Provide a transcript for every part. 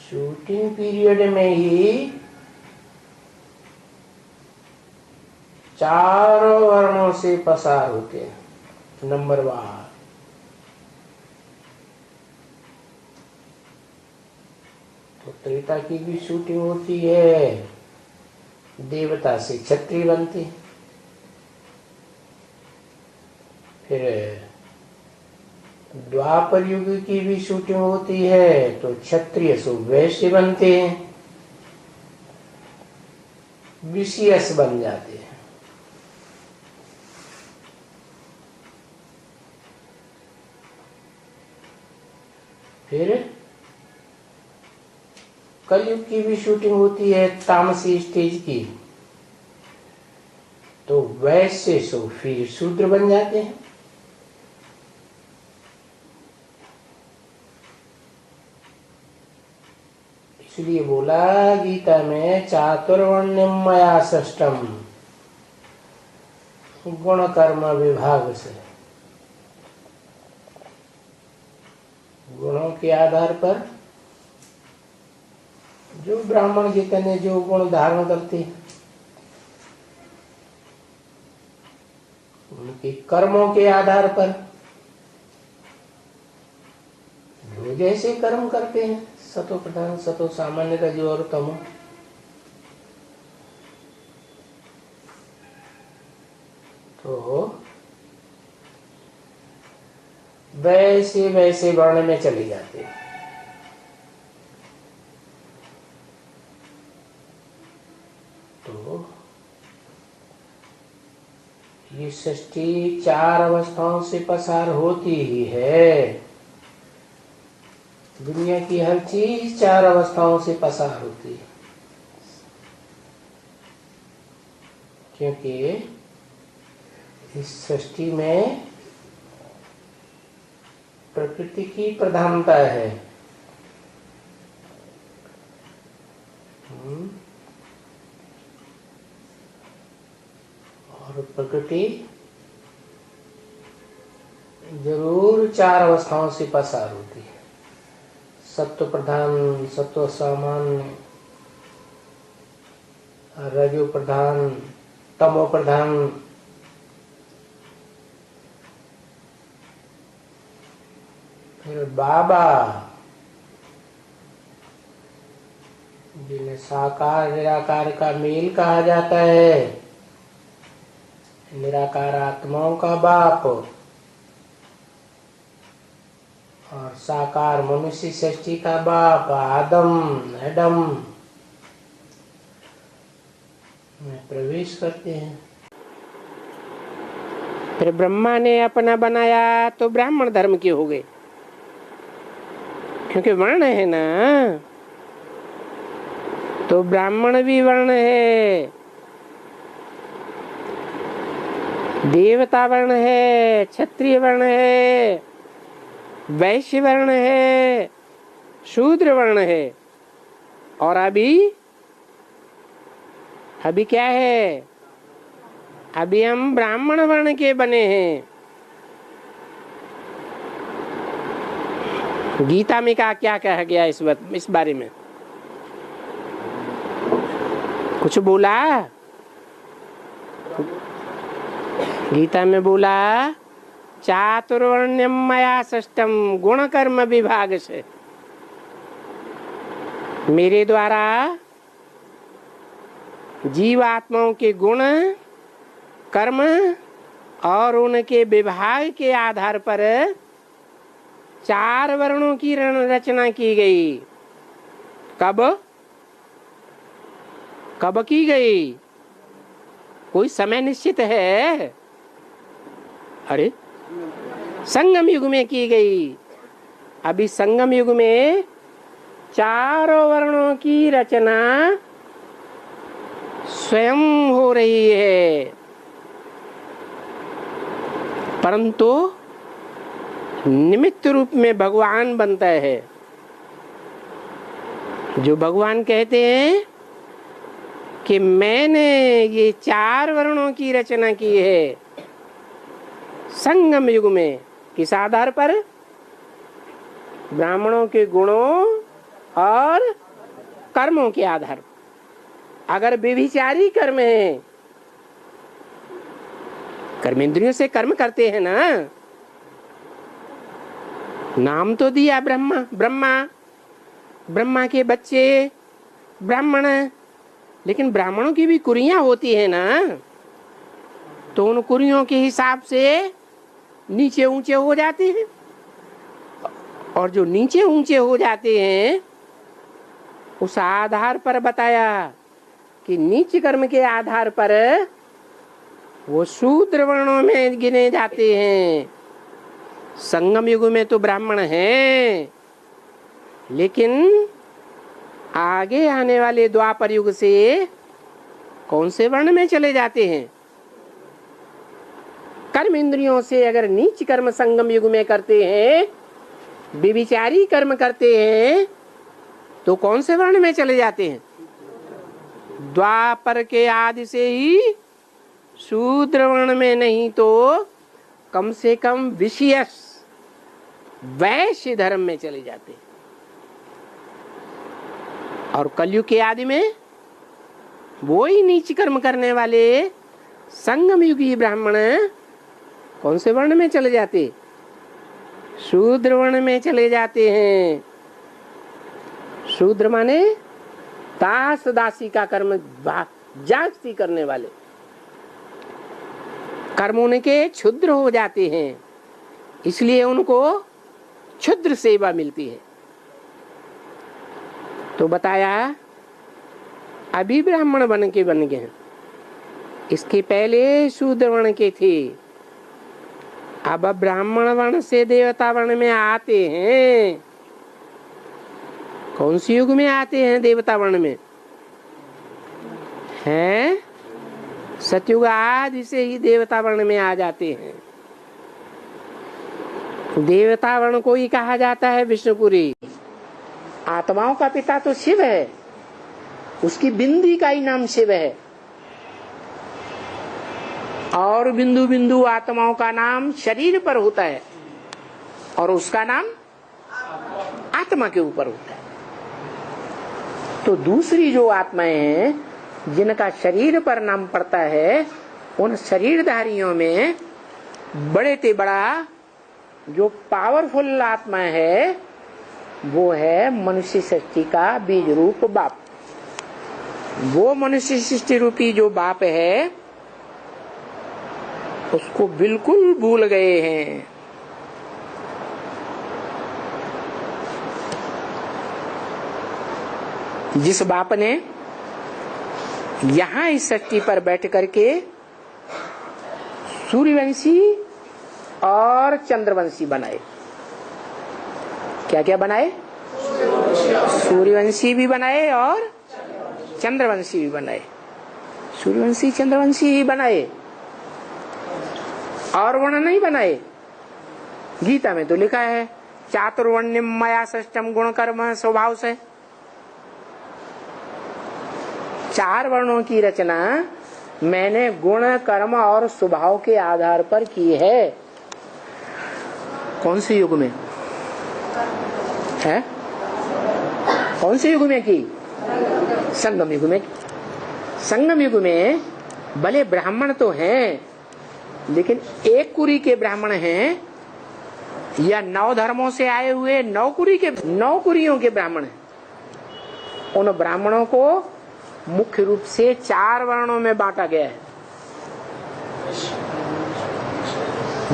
Shooting period में ही चारों वर्णों से पसार होते हैं नंबरवार। तो त्रेता की भी शूटिंग होती है, देवता से क्षत्रिय बनते, फिर द्वापर युग की भी शूटिंग होती है तो क्षत्रिय से वैश्य बनते हैं, विषयस बन जाते हैं। फिर कलयुग की भी शूटिंग होती है तामसी स्टेज की, तो वैश्य से फिर शूद्र बन जाते हैं। इसलिए बोला गीता में चातुर्वर्ण्यम मया सृष्टम, गुण कर्म विभाग से, गुणों के आधार पर जो ब्राह्मण जितने जो गुण धारण करते उनके कर्मों के आधार पर जो जैसे कर्म करते हैं, सतो प्रधान सतो सामान्य रजो और तमो, तो वैसे वैसे वर्ण में चले जाते हैं। तो ये सृष्टि चार अवस्थाओं से पसार होती ही है। दुनिया की हर चीज चार अवस्थाओं से पसार होती है, क्योंकि इस सृष्टि में प्रकृति की प्रधानता है। और प्रकृति जरूर चार अवस्थाओं से पसार होती है, सत्व प्रधान, सत्व सामान्य, रजो प्रधान, तमो प्रधान। फिर बाबा जिन्हें साकार निराकार का मेल कहा जाता है, निराकार आत्माओं का बाप और साकार मनुष्य सृष्टि का बाप आदम एडम में प्रवेश करते हैं। फिर ब्रह्मा ने अपना बनाया तो ब्राह्मण धर्म के हो गए, क्योंकि वर्ण है ना, तो ब्राह्मण भी वर्ण है, देवता वर्ण है, क्षत्रिय वर्ण है, वैश्य वर्ण है, शूद्र वर्ण है। और अभी क्या है? अभी हम ब्राह्मण वर्ण के बने हैं। गीता में क्या कहा गया इस बारे में? कुछ बोला? गीता में बोला चातुर्वर्ण्यम मया सृष्टम, गुण कर्म विभाग से, मेरे द्वारा जीवात्माओं के गुण कर्म और उनके विभाग के आधार पर चार वर्णों की रचना की गई। कब की गई? कोई समय निश्चित है? अरे संगम युग में की गई। अभी संगम युग में चारों वर्णों की रचना स्वयं हो रही है, परंतु निमित्त रूप में भगवान बनता है। जो भगवान कहते हैं कि मैंने ये चार वर्णों की रचना की है संगम युग में। किस आधार पर? ब्राह्मणों के गुणों और कर्मों के आधार पर। अगर व्यभिचारी कर्म है, कर्मेंद्रियों से कर्म करते हैं ना, नाम तो दिया ब्रह्मा, ब्रह्मा के बच्चे ब्राह्मण, लेकिन ब्राह्मणों की भी कुरियां होती है ना, तो उन कुरियों के हिसाब से नीचे ऊंचे हो जाते हैं। और जो नीचे ऊंचे हो जाते हैं उस आधार पर बताया कि नीच कर्म के आधार पर वो शूद्र वर्णों में गिने जाते हैं। संगम युग में तो ब्राह्मण हैं, लेकिन आगे आने वाले द्वापर युग से कौन से वर्ण में चले जाते हैं? कर्म इंद्रियों से अगर नीच कर्म संगम युग में करते हैं, व्यभिचारी कर्म करते हैं, तो कौन से वर्ण में चले जाते हैं? द्वापर के आदि से ही शूद्र वर्ण में, नहीं तो कम से कम विषयस वैश्य धर्म में चले जाते हैं। और कलयुग के आदि में वो ही नीच कर्म करने वाले संगम युगी ब्राह्मण कौन से वर्ण में चले जाते? शूद्र वर्ण में चले जाते हैं। शूद्र माने दास दासी का कर्म जागती करने वाले, कर्म उनके क्षुद्र हो जाते हैं, इसलिए उनको क्षुद्र सेवा मिलती है। तो बताया अभी ब्राह्मण बन गए हैं, इसके पहले शूद्र वर्ण के थे, अब ब्राह्मण वर्ण से देवता वर्ण में आते हैं। कौन सी युग में आते हैं देवता वर्ण में? हैं सतयुग आदि से ही देवता वर्ण में आ जाते हैं। देवता वर्ण को ही कहा जाता है विष्णुपुरी। आत्माओं का पिता तो शिव है, उसकी बिंदी का ही नाम शिव है, और बिंदु बिंदु आत्माओं का नाम शरीर पर होता है और उसका नाम आत्मा के ऊपर होता है। तो दूसरी जो आत्माएं हैं जिनका शरीर पर नाम पड़ता है, उन शरीरधारियों में बड़े से बड़ा जो पावरफुल आत्मा है वो है मनुष्य सृष्टि का बीज रूप बाप। वो मनुष्य सृष्टि रूपी जो बाप है उसको बिल्कुल भूल गए हैं। जिस बाप ने यहां इस सृष्टि पर बैठ करके सूर्यवंशी और चंद्रवंशी बनाए। क्या क्या बनाए? सूर्यवंशी भी बनाए और चंद्रवंशी भी बनाए। सूर्यवंशी चंद्रवंशी ही बनाए और वर्ण नहीं बनाए। गीता में तो लिखा है चातुर्वर्ण्यम मया सृष्टम गुण कर्म स्वभाव से। 4 वर्णों की रचना मैंने गुण कर्म और स्वभाव के आधार पर की है। कौन से युग में है? कौन से युग में की? संगम युग में। संगम युग में भले ब्राह्मण तो हैं, लेकिन एक कुरी के ब्राह्मण हैं या 9 धर्मों से आए हुए 9 कुरियों के ब्राह्मण हैं। उन ब्राह्मणों को मुख्य रूप से 4 वर्णों में बांटा गया है।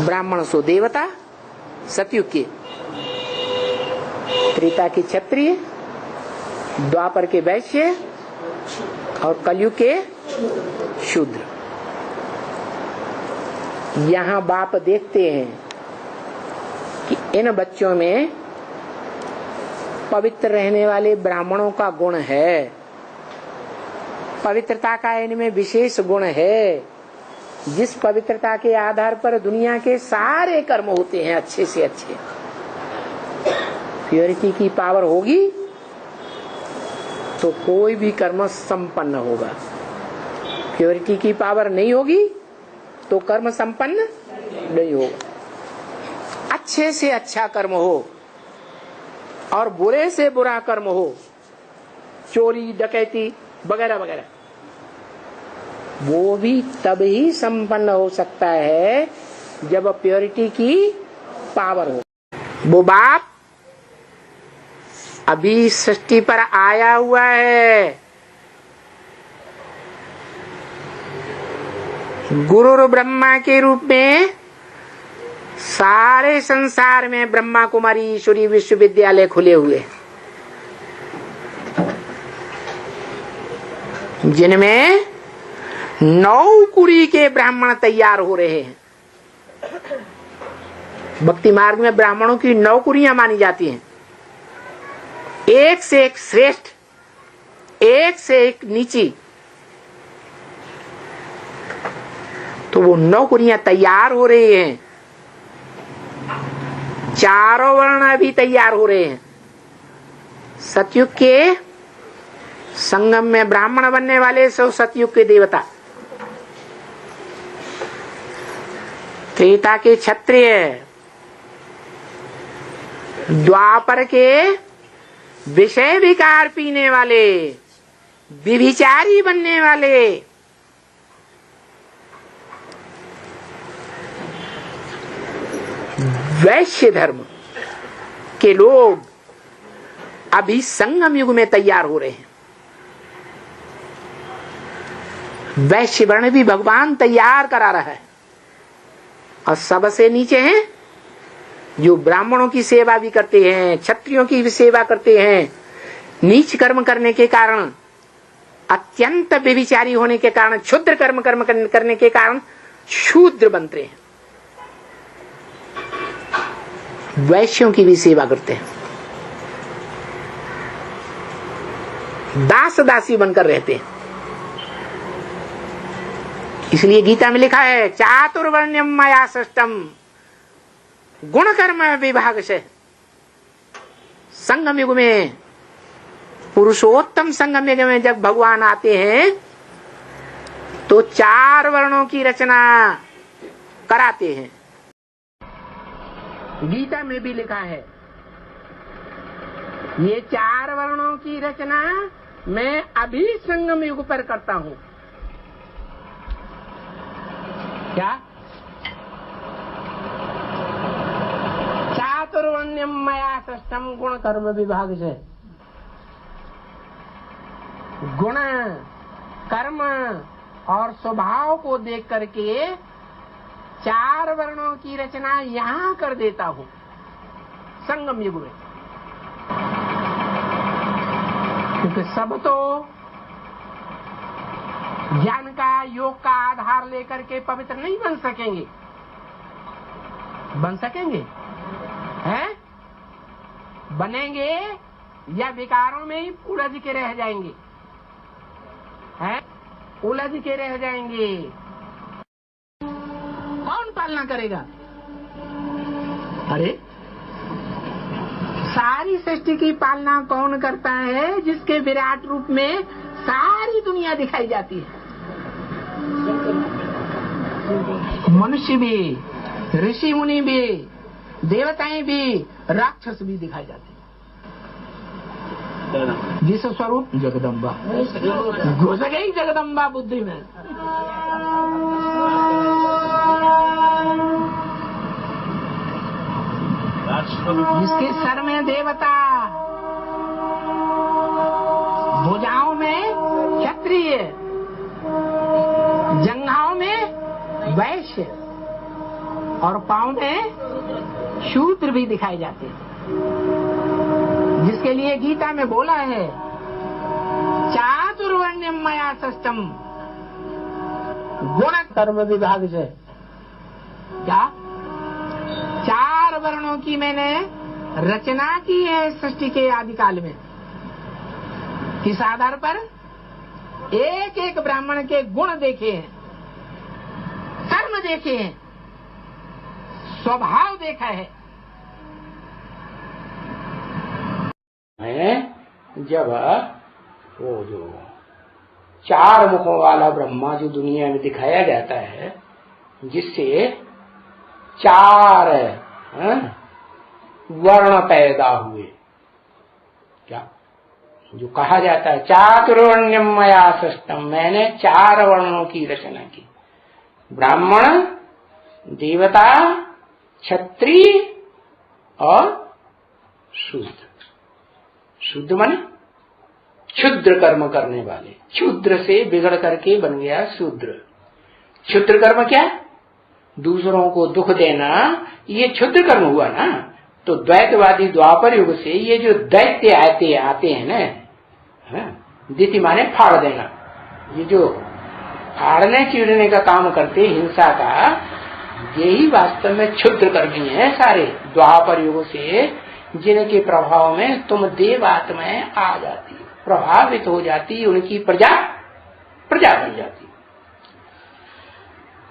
ब्राह्मण सो देवता सतयुग के, त्रेता के क्षत्रिय, द्वापर के वैश्य और कलयुग के शूद्र। यहाँ बाप देखते हैं कि इन बच्चों में पवित्र रहने वाले ब्राह्मणों का गुण है, पवित्रता का इनमें विशेष गुण है, जिस पवित्रता के आधार पर दुनिया के सारे कर्म होते हैं अच्छे से अच्छे। प्योरिटी की पावर होगी तो कोई भी कर्म संपन्न होगा, प्योरिटी की पावर नहीं होगी तो कर्म संपन्न नहीं होगा। अच्छे से अच्छा कर्म हो और बुरे से बुरा कर्म हो चोरी डकैती वगैरह वगैरह, वो भी तब ही संपन्न हो सकता है जब प्योरिटी की पावर हो। वो बाप अभी सृष्टि पर आया हुआ है। गुरु ब्रह्मा के रूप में सारे संसार में ब्रह्मा कुमारी ईश्वरी विश्वविद्यालय खुले हुए, जिनमें 9 कुरी के ब्राह्मण तैयार हो रहे हैं। भक्ति मार्ग में ब्राह्मणों की 9 कुरियां मानी जाती हैं, एक से एक श्रेष्ठ, एक से एक नीची। तो वो 9 कुरियां तैयार हो रही हैं। चारों वर्ण अभी तैयार हो रहे हैं। सतयुग के संगम में ब्राह्मण बनने वाले सब सतयुग के देवता, त्रेता के क्षत्रिय, द्वापर के विषय विकार पीने वाले, व्यभिचारी बनने वाले, वैश्य धर्म के लोग अभी संगम युग में तैयार हो रहे हैं। वैश्य वर्ण भी भगवान तैयार करा रहा है। और सबसे नीचे हैं जो ब्राह्मणों की सेवा भी करते हैं, क्षत्रियों की भी सेवा करते हैं। नीच कर्म करने के कारण, अत्यंत व्यभिचारी होने के कारण, क्षुद्र कर्म करने के कारण शूद्र बनते हैं। वैश्यों की भी सेवा करते हैं, दास दासी बनकर रहते हैं। इसलिए गीता में लिखा है चातुर्वर्ण्यम मया सृष्टम गुण कर्म विभाग से। संगम युग में, पुरुषोत्तम संगम युग में जब भगवान आते हैं तो 4 वर्णों की रचना कराते हैं। गीता में भी लिखा है ये 4 वर्णों की रचना मैं अभी संगम युग पर करता हूं। क्या? चातुर्वर्ण्यम मया सृष्टम गुण कर्म विभाग से। गुण, कर्म और स्वभाव को देख करके 4 वर्णों की रचना यहां कर देता हूं संगम युग में। क्योंकि सब तो ज्ञान का, योग का आधार लेकर के पवित्र नहीं बन सकेंगे। बन सकेंगे? हैं? बनेंगे या विकारों में ही उलझ के रह जाएंगे? हैं? उलझ के रह जाएंगे। कौन पालना करेगा? अरे सारी सृष्टि की पालना कौन करता है? जिसके विराट रूप में सारी दुनिया दिखाई जाती है। मनुष्य भी, ऋषि मुनि भी, देवताएं भी, राक्षस भी दिखाई जाते हैं। जिस स्वरूप जगदम्बा घुस गई जगदम्बा बुद्धि में। जिसके सर में देवता, भुजाओं में क्षत्रिय, जंघाओं में वैश्य और पांव में शूद्र भी दिखाई जाते हैं। जिसके लिए गीता में बोला है चातुर्वर्ण्यम मया सृष्टम गुण कर्म विभाग से। क्या? 4 वर्णों की मैंने रचना की है सृष्टि के आदिकाल में। किस आधार पर? एक एक ब्राह्मण के गुण देखे हैं, कर्म देखे हैं, स्वभाव देखा है। जब वो जो 4 मुखों वाला ब्रह्मा जो दुनिया में दिखाया जाता है, जिससे 4 वर्ण पैदा हुए। क्या? जो कहा जाता है चातुर्वर्ण्यम मया सृष्टम, मैंने 4 वर्णों की रचना की, ब्राह्मण, देवता, क्षत्रिय और शूद्र। शूद्र माने क्षुद्र कर्म करने वाले, क्षुद्र से बिगड़ करके बन गया शूद्र। क्षुद्र कर्म क्या? दूसरों को दुख देना, ये क्षुद्र कर्म हुआ ना। तो द्वैतवादी द्वापर युग से ये जो दैत्य आते हैं ना, दिति माने फाड़ देना, ये जो फाड़ने चीरने का काम करते हिंसा का, यही वास्तव में क्षुद्र कर्मी है सारे द्वापर युग से, जिनके प्रभाव में तुम देव आत्माएं आ जाती, प्रभावित हो जाती, उनकी प्रजा बन जाती।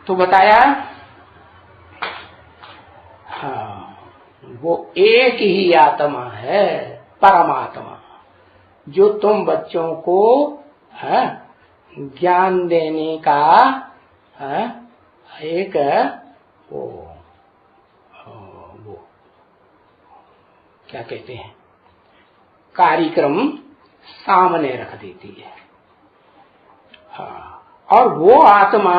तो बताया हाँ, वो एक ही आत्मा है, परमात्मा, जो तुम बच्चों को ज्ञान देने का एक वो क्या कहते हैं, कार्यक्रम सामने रख देती है। हाँ, और वो आत्मा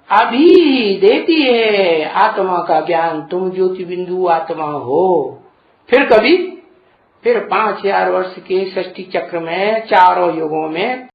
अभी देती है आत्मा का ज्ञान। तुम ज्योति बिंदु आत्मा हो। फिर कभी, फिर 5000 वर्ष के सृष्टि चक्र में, चारों युगों में